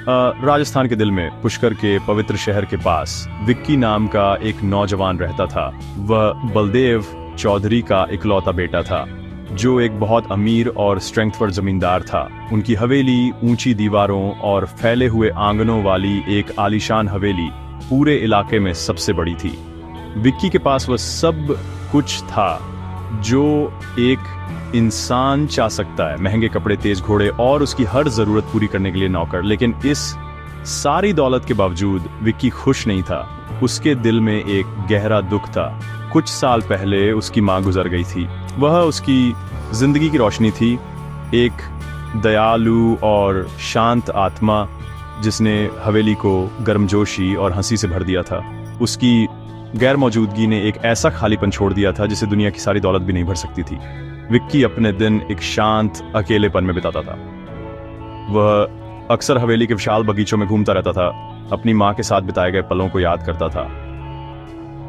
राजस्थान के दिल में पुष्कर के पवित्र शहर के पास विक्की नाम का एक नौजवान रहता था। वह बलदेव चौधरी का इकलौता बेटा था, जो एक बहुत अमीर और स्ट्रेंथफुल जमींदार था। उनकी हवेली ऊंची दीवारों और फैले हुए आंगनों वाली एक आलीशान हवेली पूरे इलाके में सबसे बड़ी थी। विक्की के पास वह सब कुछ था जो एक इंसान चाह सकता है, महंगे कपड़े, तेज घोड़े और उसकी हर जरूरत पूरी करने के लिए नौकर। लेकिन इस सारी दौलत के बावजूद विक्की खुश नहीं था। उसके दिल में एक गहरा दुख था। कुछ साल पहले उसकी मां गुजर गई थी। वह उसकी जिंदगी की रोशनी थी, एक दयालु और शांत आत्मा जिसने हवेली को गर्मजोशी और हंसी से भर दिया था। उसकी गैर मौजूदगी ने एक ऐसा खालीपन छोड़ दिया था जिसे दुनिया की सारी दौलत भी नहीं भर सकती थी। विक्की अपने दिन एक शांत अकेलेपन में बिताता था। वह अक्सर हवेली के विशाल बगीचों में घूमता रहता था, अपनी मां के साथ बिताए गए पलों को याद करता था।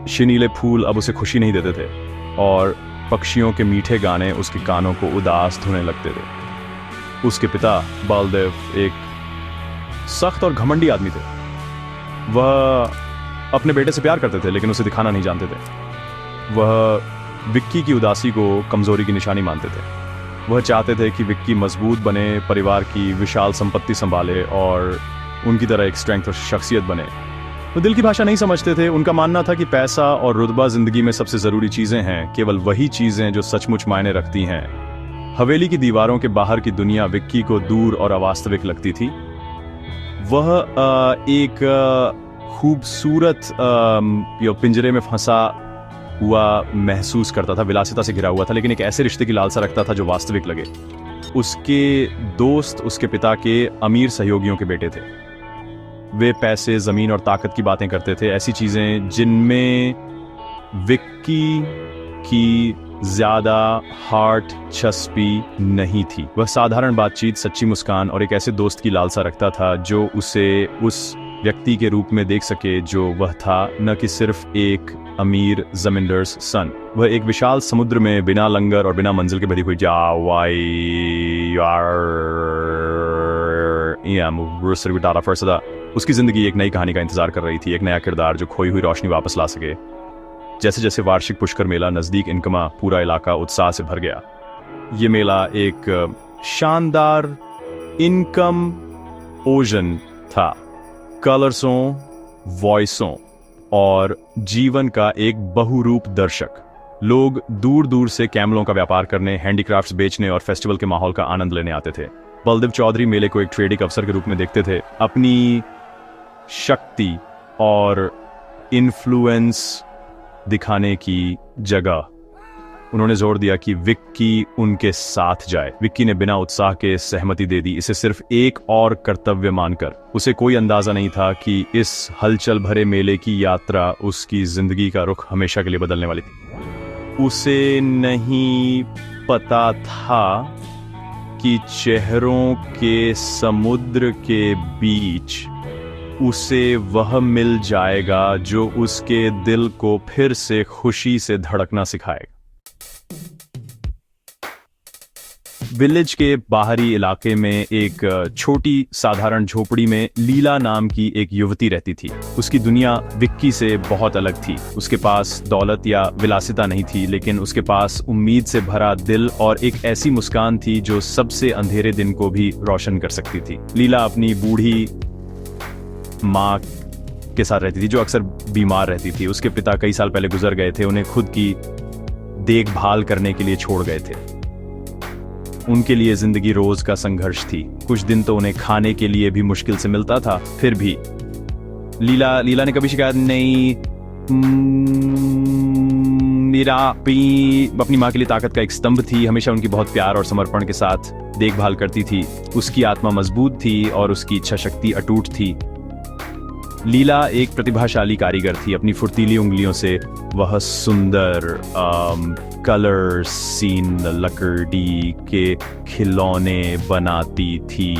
शिनीले फूल अब उसे खुशी नहीं देते थे और पक्षियों के मीठे गाने उसके कानों को उदास धुने लगते थे। उसके पिता बलदेव एक सख्त और घमंडी आदमी थे। वह अपने बेटे से प्यार करते थे लेकिन उसे दिखाना नहीं जानते थे। वह विक्की की उदासी को कमजोरी की निशानी मानते थे। वह चाहते थे कि विक्की मजबूत बने, परिवार की विशाल संपत्ति संभाले और उनकी तरह एक स्ट्रेंथ और शख्सियत बने। वो दिल की भाषा नहीं समझते थे। उनका मानना था कि पैसा और रुतबा जिंदगी में सबसे जरूरी चीजें हैं, केवल वही चीजें जो सचमुच मायने रखती हैं। हवेली की दीवारों के बाहर की दुनिया विक्की को दूर और अवास्तविक लगती थी। वह एक खूबसूरत पिंजरे में फंसा हुआ महसूस करता था, विलासिता से घिरा हुआ था, लेकिन एक ऐसे रिश्ते की लालसा रखता था जो वास्तविक लगे। उसके दोस्त उसके पिता के अमीर सहयोगियों के बेटे थे। वे पैसे, जमीन और ताकत की बातें करते थे, ऐसी चीजें जिनमें विक्की की ज्यादा हार्ट छस्पी नहीं थी। वह साधारण बातचीत, सच्ची मुस्कान और एक ऐसे दोस्त की लालसा रखता था जो उसे उस व्यक्ति के रूप में देख सके जो वह था, न कि सिर्फ एक अमीर जमींदार्स सन। वह एक विशाल समुद्र में बिना लंगर और बिना मंजिल के बधी हुई उसकी जिंदगी एक नई कहानी का इंतजार कर रही थी, एक नया किरदार जो खोई हुई रोशनी वापस ला सके। जैसे जैसे वार्षिक पुष्कर मेला नजदीक इनकमा, पूरा इलाका उत्साह से भर गया। ये मेला एक शानदार इनकम ओजन था, कलर्सों, वॉइसों और जीवन का एक बहुरूप दर्शक। लोग दूर दूर से कैमलों का व्यापार करने, हैंडीक्राफ्ट्स बेचने और फेस्टिवल के माहौल का आनंद लेने आते थे। बलदेव चौधरी मेले को एक ट्रेडिंग अवसर के रूप में देखते थे। अपनी शक्ति और इन्फ्लुएंस दिखाने की जगह उन्होंने जोर दिया कि विक्की उनके साथ जाए। विक्की ने बिना उत्साह के सहमति दे दी, इसे सिर्फ एक और कर्तव्य मानकर। उसे कोई अंदाजा नहीं था कि इस हलचल भरे मेले की यात्रा उसकी जिंदगी का रुख हमेशा के लिए बदलने वाली थी। उसे नहीं पता था कि चेहरों के समुद्र के बीच उसे वह मिल जाएगा जो उसके दिल को फिर से खुशी से धड़कना सिखाएगा। विलेज के बाहरी इलाके में एक छोटी साधारण झोपड़ी में लीला नाम की एक युवती रहती थी। उसकी दुनिया विक्की से बहुत अलग थी। उसके पास दौलत या विलासिता नहीं थी, लेकिन उसके पास उम्मीद से भरा दिल और एक ऐसी मुस्कान थी जो सबसे अंधेरे दिन को भी रोशन कर सकती थी। लीला अपनी बूढ़ी माँ के साथ रहती थी, जो अक्सर बीमार रहती थी। उसके पिता कई साल पहले गुजर गए थे, उन्हें खुद की देखभाल करने के लिए छोड़ गए थे। उनके लिए जिंदगी रोज का संघर्ष थी। कुछ दिन तो उन्हें खाने के लिए भी मुश्किल से मिलता था। फिर भी लीला ने कभी शिकायत नहीं। मीरा अपनी माँ के लिए ताकत का एक स्तंभ थी, हमेशा उनकी बहुत प्यार और समर्पण के साथ देखभाल करती थी। उसकी आत्मा मजबूत थी और उसकी इच्छा शक्ति अटूट थी। लीला एक प्रतिभाशाली कारीगर थी। अपनी फुर्तीली उंगलियों से वह सुंदर कलर सीन लकड़ी के खिलौने बनाती थी।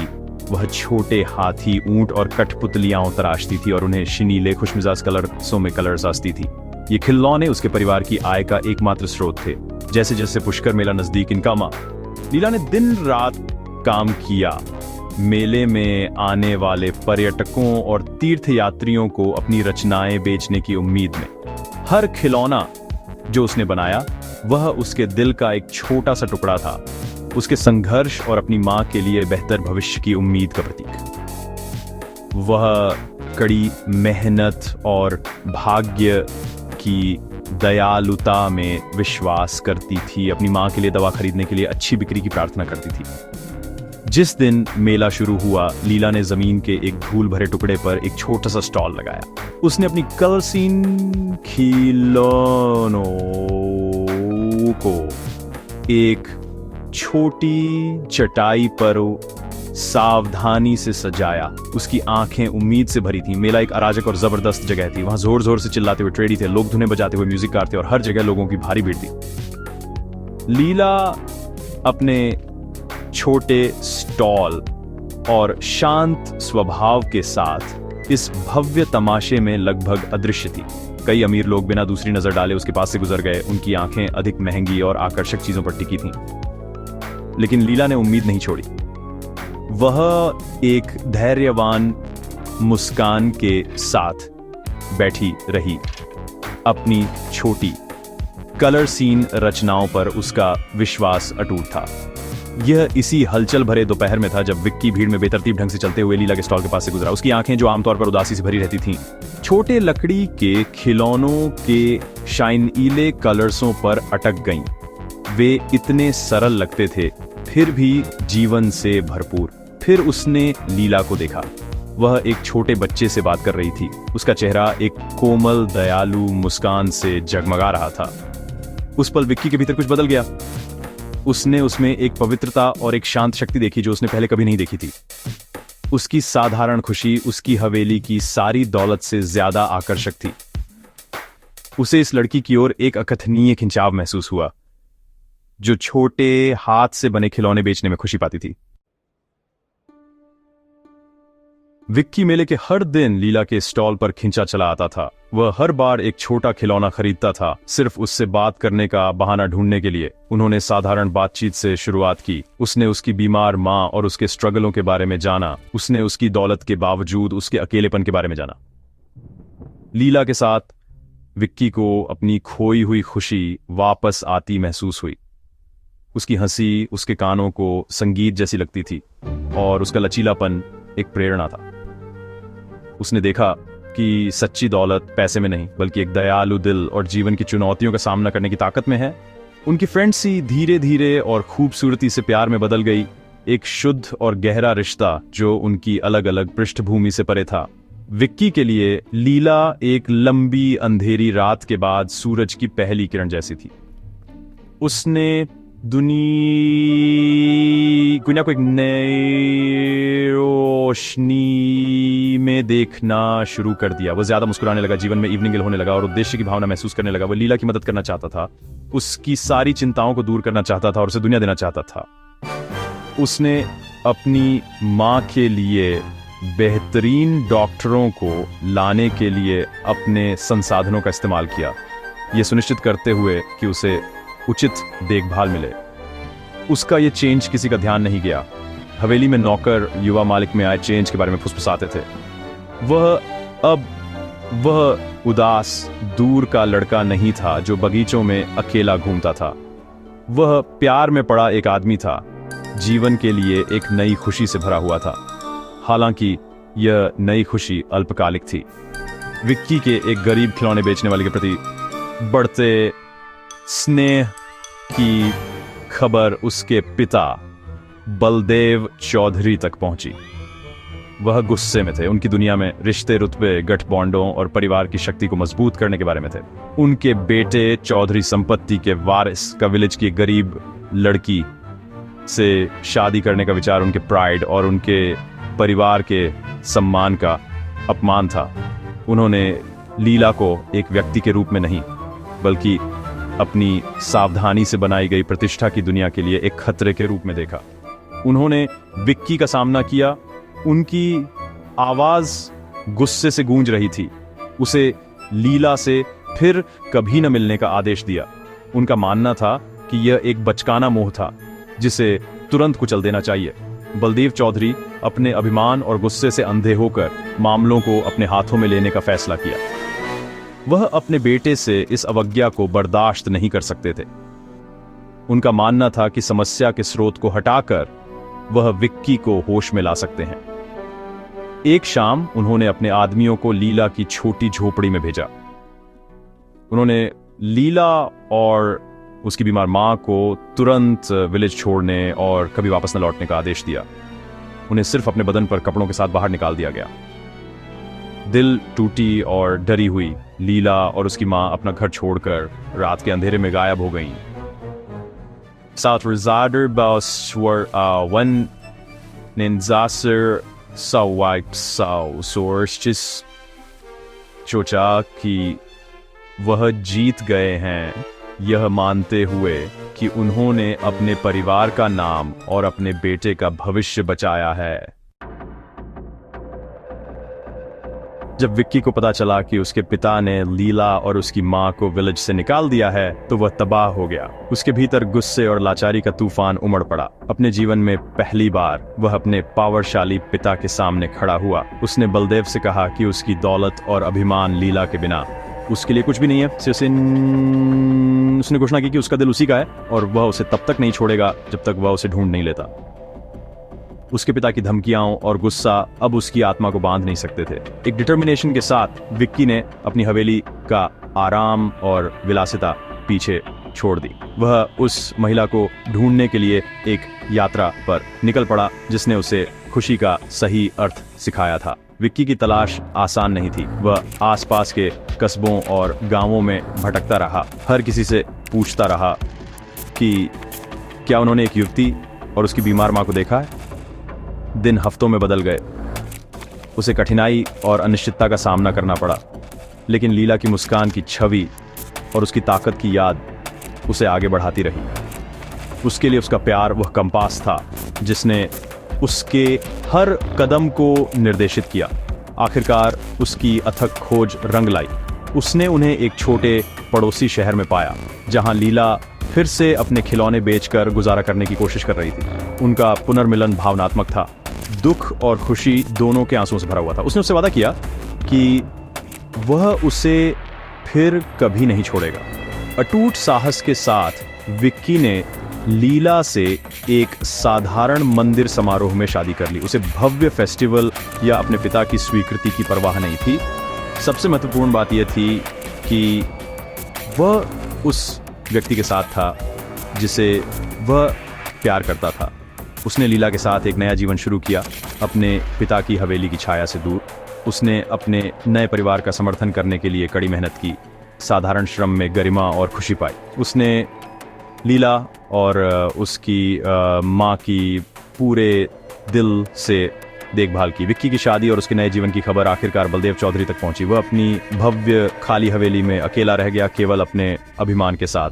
वह छोटे हाथी, ऊंट और कठपुतलियां तराशती थी और उन्हें शिनीले खुशमिजाज कलर्सों में कलर साजती थी। ये खिलौने उसके परिवार की आय का एकमात्र स्रोत थे। जैसे जैसे पुष्कर मेला नजदीक इनकमा, लीला ने दिन रात काम किया। मेले में आने वाले पर्यटकों और तीर्थयात्रियों को अपनी रचनाएं बेचने की उम्मीद में। हर खिलौना जो उसने बनाया वह उसके दिल का एक छोटा सा टुकड़ा था, उसके संघर्ष और अपनी मां के लिए बेहतर भविष्य की उम्मीद का प्रतीक। वह कड़ी मेहनत और भाग्य की दयालुता में विश्वास करती थी। अपनी मां के लिए दवा खरीदने के लिए अच्छी बिक्री की प्रार्थना करती थी। जिस दिन मेला शुरू हुआ, लीला ने जमीन के एक धूल भरे टुकड़े पर एक छोटा सा स्टॉल लगाया। उसने अपनी कलरसीन खिलौनों को एक छोटी चटाई पर सावधानी से सजाया। उसकी आंखें उम्मीद से भरी थीं। मेला एक अराजक और जबरदस्त जगह थी। वहां जोर जोर से चिल्लाते हुए ट्रेडी थे, लोग धुनें बजाते हुए म्यूजिक थे और हर जगह लोगों की भारी भीड़ थी। लीला अपने छोटे स्टॉल और शांत स्वभाव के साथ इस भव्य तमाशे में लगभग अदृश्य थी। कई अमीर लोग बिना दूसरी नजर डाले उसके पास से गुजर गए। उनकी आंखें अधिक महंगी और आकर्षक चीजों पर टिकी थीं। लेकिन लीला ने उम्मीद नहीं छोड़ी। वह एक धैर्यवान मुस्कान के साथ बैठी रही। अपनी छोटी कलर सीन रचनाओं पर उसका विश्वास अटूट था। यह इसी हलचल भरे दोपहर में था जब विक्की भीड़ में बेतरतीब ढंग से चलते हुए लीला के स्टॉल के पास से गुजरा। उसकी आंखें, जो आमतौर पर उदासी से भरी रहती थीं, छोटे लकड़ी के खिलौनों के शाइनीले कलर्सों पर अटक गईं। वे इतने सरल लगते थे, फिर भी जीवन से भरपूर। फिर उसने लीला को देखा। वह एक छोटे बच्चे से बात कर रही थी। उसका चेहरा एक कोमल दयालु मुस्कान से जगमगा रहा था। उस पल विक्की के भीतर कुछ बदल गया। उसने उसमें एक पवित्रता और एक शांत शक्ति देखी जो उसने पहले कभी नहीं देखी थी। उसकी साधारण खुशी उसकी हवेली की सारी दौलत से ज्यादा आकर्षक थी। उसे इस लड़की की ओर एक अकथनीय खिंचाव महसूस हुआ, जो छोटे हाथ से बने खिलौने बेचने में खुशी पाती थी। विक्की मेले के हर दिन लीला के स्टॉल पर खिंचा चला आता था। वह हर बार एक छोटा खिलौना खरीदता था, सिर्फ उससे बात करने का बहाना ढूंढने के लिए। उन्होंने साधारण बातचीत से शुरुआत की। उसने उसकी बीमार मां और उसके स्ट्रगलों के बारे में जाना। उसने उसकी दौलत के बावजूद उसके अकेलेपन के बारे में जाना। लीला के साथ विक्की को अपनी खोई हुई खुशी वापस आती महसूस हुई। उसकी हंसी उसके कानों को संगीत जैसी लगती थी और उसका लचीलापन एक प्रेरणा था। उसने देखा कि सच्ची दौलत पैसे में नहीं, बल्कि एक दयालु दिल और जीवन की चुनौतियों का सामना करने की ताकत में है। उनकी फ्रेंडसी धीरे धीरे और खूबसूरती से प्यार में बदल गई, एक शुद्ध और गहरा रिश्ता जो उनकी अलग अलग पृष्ठभूमि से परे था। विक्की के लिए लीला एक लंबी अंधेरी रात के बाद सूरज की पहली किरण जैसी थी। उसने दुनिया को एक नई रोशनी में देखना शुरू कर दिया। वो ज्यादा मुस्कुराने लगा, जीवन में इवनिंग होने लगा और उद्देश्य की भावना महसूस करने लगा। वो लीला की मदद करना चाहता था, उसकी सारी चिंताओं को दूर करना चाहता था और उसे दुनिया देना चाहता था। उसने अपनी मां के लिए बेहतरीन डॉक्टरों को लाने के लिए अपने संसाधनों का इस्तेमाल किया, ये सुनिश्चित करते हुए कि उसे उचित देखभाल मिले। उसका ये चेंज किसी का ध्यान नहीं गया। हवेली में नौकर युवा मालिक में आए चेंज के बारे में फुसफुसाते थे। वह उदास दूर का लड़का नहीं था जो बगीचों में अकेला घूमता था। वह प्यार में पड़ा एक आदमी था, जीवन के लिए एक नई खुशी से भरा हुआ था। हालांकि यह नई खुशी अल्पकालिक थी। विक्की के एक गरीब खिलौने बेचने वाले के प्रति बढ़ते स्नेह की खबर उसके पिता बलदेव चौधरी तक पहुंची। वह गुस्से में थे। उनकी दुनिया में रिश्ते, रुतबे, गठबॉन्डों और परिवार की शक्ति को मजबूत करने के बारे में थे। उनके बेटे चौधरी संपत्ति के वारिस का विलेज की गरीब लड़की से शादी करने का विचार उनके प्राइड और उनके परिवार के सम्मान का अपमान था। उन्होंने लीला को एक व्यक्ति के रूप में नहीं, बल्कि अपनी सावधानी से बनाई गई प्रतिष्ठा की दुनिया के लिए एक खतरे के रूप में देखा। उन्होंने विक्की का सामना किया। उनकी आवाज गुस्से से गूंज रही थी। उसे लीला से फिर कभी न मिलने का आदेश दिया। उनका मानना था कि यह एक बचकाना मोह था जिसे तुरंत कुचल देना चाहिए। बलदेव चौधरी अपने अभिमान और गुस्से से अंधे होकर मामलों को अपने हाथों में लेने का फैसला किया। वह अपने बेटे से इस अवज्ञा को बर्दाश्त नहीं कर सकते थे। उनका मानना था कि समस्या के स्रोत को हटाकर वह विक्की को होश में ला सकते हैं। एक शाम उन्होंने अपने आदमियों को लीला की छोटी झोपड़ी में भेजा। उन्होंने लीला और उसकी बीमार मां को तुरंत विलेज छोड़ने और कभी वापस न लौटने का आदेश दिया। उन्हें सिर्फ अपने बदन पर कपड़ों के साथ बाहर निकाल दिया गया। दिल टूटी और डरी हुई लीला और उसकी मां अपना घर छोड़कर रात के अंधेरे में गायब हो गईं। सोचा कि वह जीत गए हैं, यह मानते हुए कि उन्होंने अपने परिवार का नाम और अपने बेटे का भविष्य बचाया है। जब विक्की को पता चला कि उसके पिता ने लीला और उसकी मां को विलेज से निकाल दिया है तो वह तबाह हो गया। उसके भीतर गुस्से और लाचारी का तूफान उमड़ पड़ा। अपने जीवन में पहली बार वह अपने पावरशाली पिता के सामने खड़ा हुआ। उसने बलदेव से कहा कि उसकी दौलत और अभिमान लीला के बिना उसके लिए कुछ भी नहीं है। उसने घोषणा की कि उसका दिल उसी का है और वह उसे तब तक नहीं छोड़ेगा जब तक वह उसे ढूंढ नहीं लेता। उसके पिता की धमकियां और गुस्सा अब उसकी आत्मा को बांध नहीं सकते थे। एक डिटर्मिनेशन के साथ विक्की ने अपनी हवेली का आराम और विलासिता पीछे छोड़ दी। वह उस महिला को ढूंढने के लिए एक यात्रा पर निकल पड़ा जिसने उसे खुशी का सही अर्थ सिखाया था। विक्की की तलाश आसान नहीं थी। वह आसपास के कस्बों और गांवों में भटकता रहा। हर किसी से पूछता रहा कि क्या उन्होंने एक युवती और उसकी बीमार मां को देखा है। दिन हफ्तों में बदल गए। उसे कठिनाई और अनिश्चितता का सामना करना पड़ा, लेकिन लीला की मुस्कान की छवि और उसकी ताकत की याद उसे आगे बढ़ाती रही। उसके लिए उसका प्यार वह कंपास था जिसने उसके हर कदम को निर्देशित किया। आखिरकार उसकी अथक खोज रंग लाई। उसने उन्हें एक छोटे पड़ोसी शहर में पाया जहां लीला फिर से अपने खिलौने बेचकर गुजारा करने की कोशिश कर रही थी। उनका पुनर्मिलन भावनात्मक था। दुख और खुशी दोनों के आंसुओं से भरा हुआ था। उसने उससे वादा किया कि वह उसे फिर कभी नहीं छोड़ेगा। अटूट साहस के साथ विक्की ने लीला से एक साधारण मंदिर समारोह में शादी कर ली। उसे भव्य फेस्टिवल या अपने पिता की स्वीकृति की परवाह नहीं थी। सबसे महत्वपूर्ण बात यह थी कि वह उस व्यक्ति के साथ था जिसे वह प्यार करता था। उसने लीला के साथ एक नया जीवन शुरू किया, अपने पिता की हवेली की छाया से दूर। उसने अपने नए परिवार का समर्थन करने के लिए कड़ी मेहनत की, साधारण श्रम में गरिमा और खुशी पाई। उसने लीला और उसकी माँ की पूरे दिल से देखभाल की। विक्की की शादी और उसके नए जीवन की खबर आखिरकार बलदेव चौधरी तक पहुंची। वह अपनी भव्य खाली हवेली में अकेला रह गया, केवल अपने अभिमान के साथ।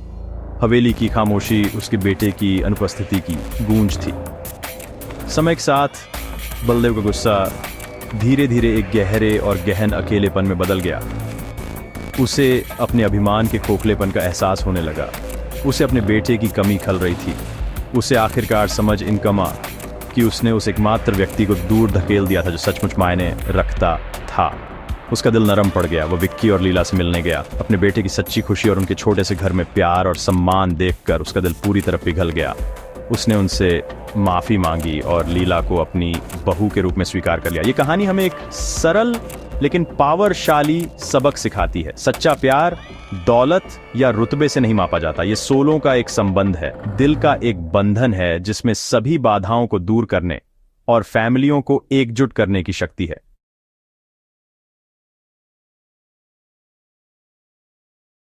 हवेली की खामोशी उसके बेटे की अनुपस्थिति की गूंज थी। समय के साथ बलदेव का गुस्सा धीरे धीरे एक गहरे और गहन अकेलेपन में बदल गया। उसे अपने अभिमान के खोखलेपन का एहसास होने लगा। उसे अपने बेटे की कमी खल रही थी। उसे आखिरकार समझ इनकमा कि उसने उस एकमात्र व्यक्ति को दूर धकेल दिया था जो सचमुच मायने रखता था। उसका दिल नरम पड़ गया। वह विक्की और लीला से मिलने गया। अपने बेटे की सच्ची खुशी और उनके छोटे से घर में प्यार और सम्मान देखकर उसका दिल पूरी तरह पिघल गया। उसने उनसे माफ़ी मांगी और लीला को अपनी बहू के रूप में स्वीकार कर लिया। ये कहानी हमें एक सरल लेकिन पावरशाली सबक सिखाती है। सच्चा प्यार दौलत या रुतबे से नहीं मापा जाता। ये सोलों का एक संबंध है, दिल का एक बंधन है जिसमें सभी बाधाओं को दूर करने और फैमिलियों को एकजुट करने की शक्ति है।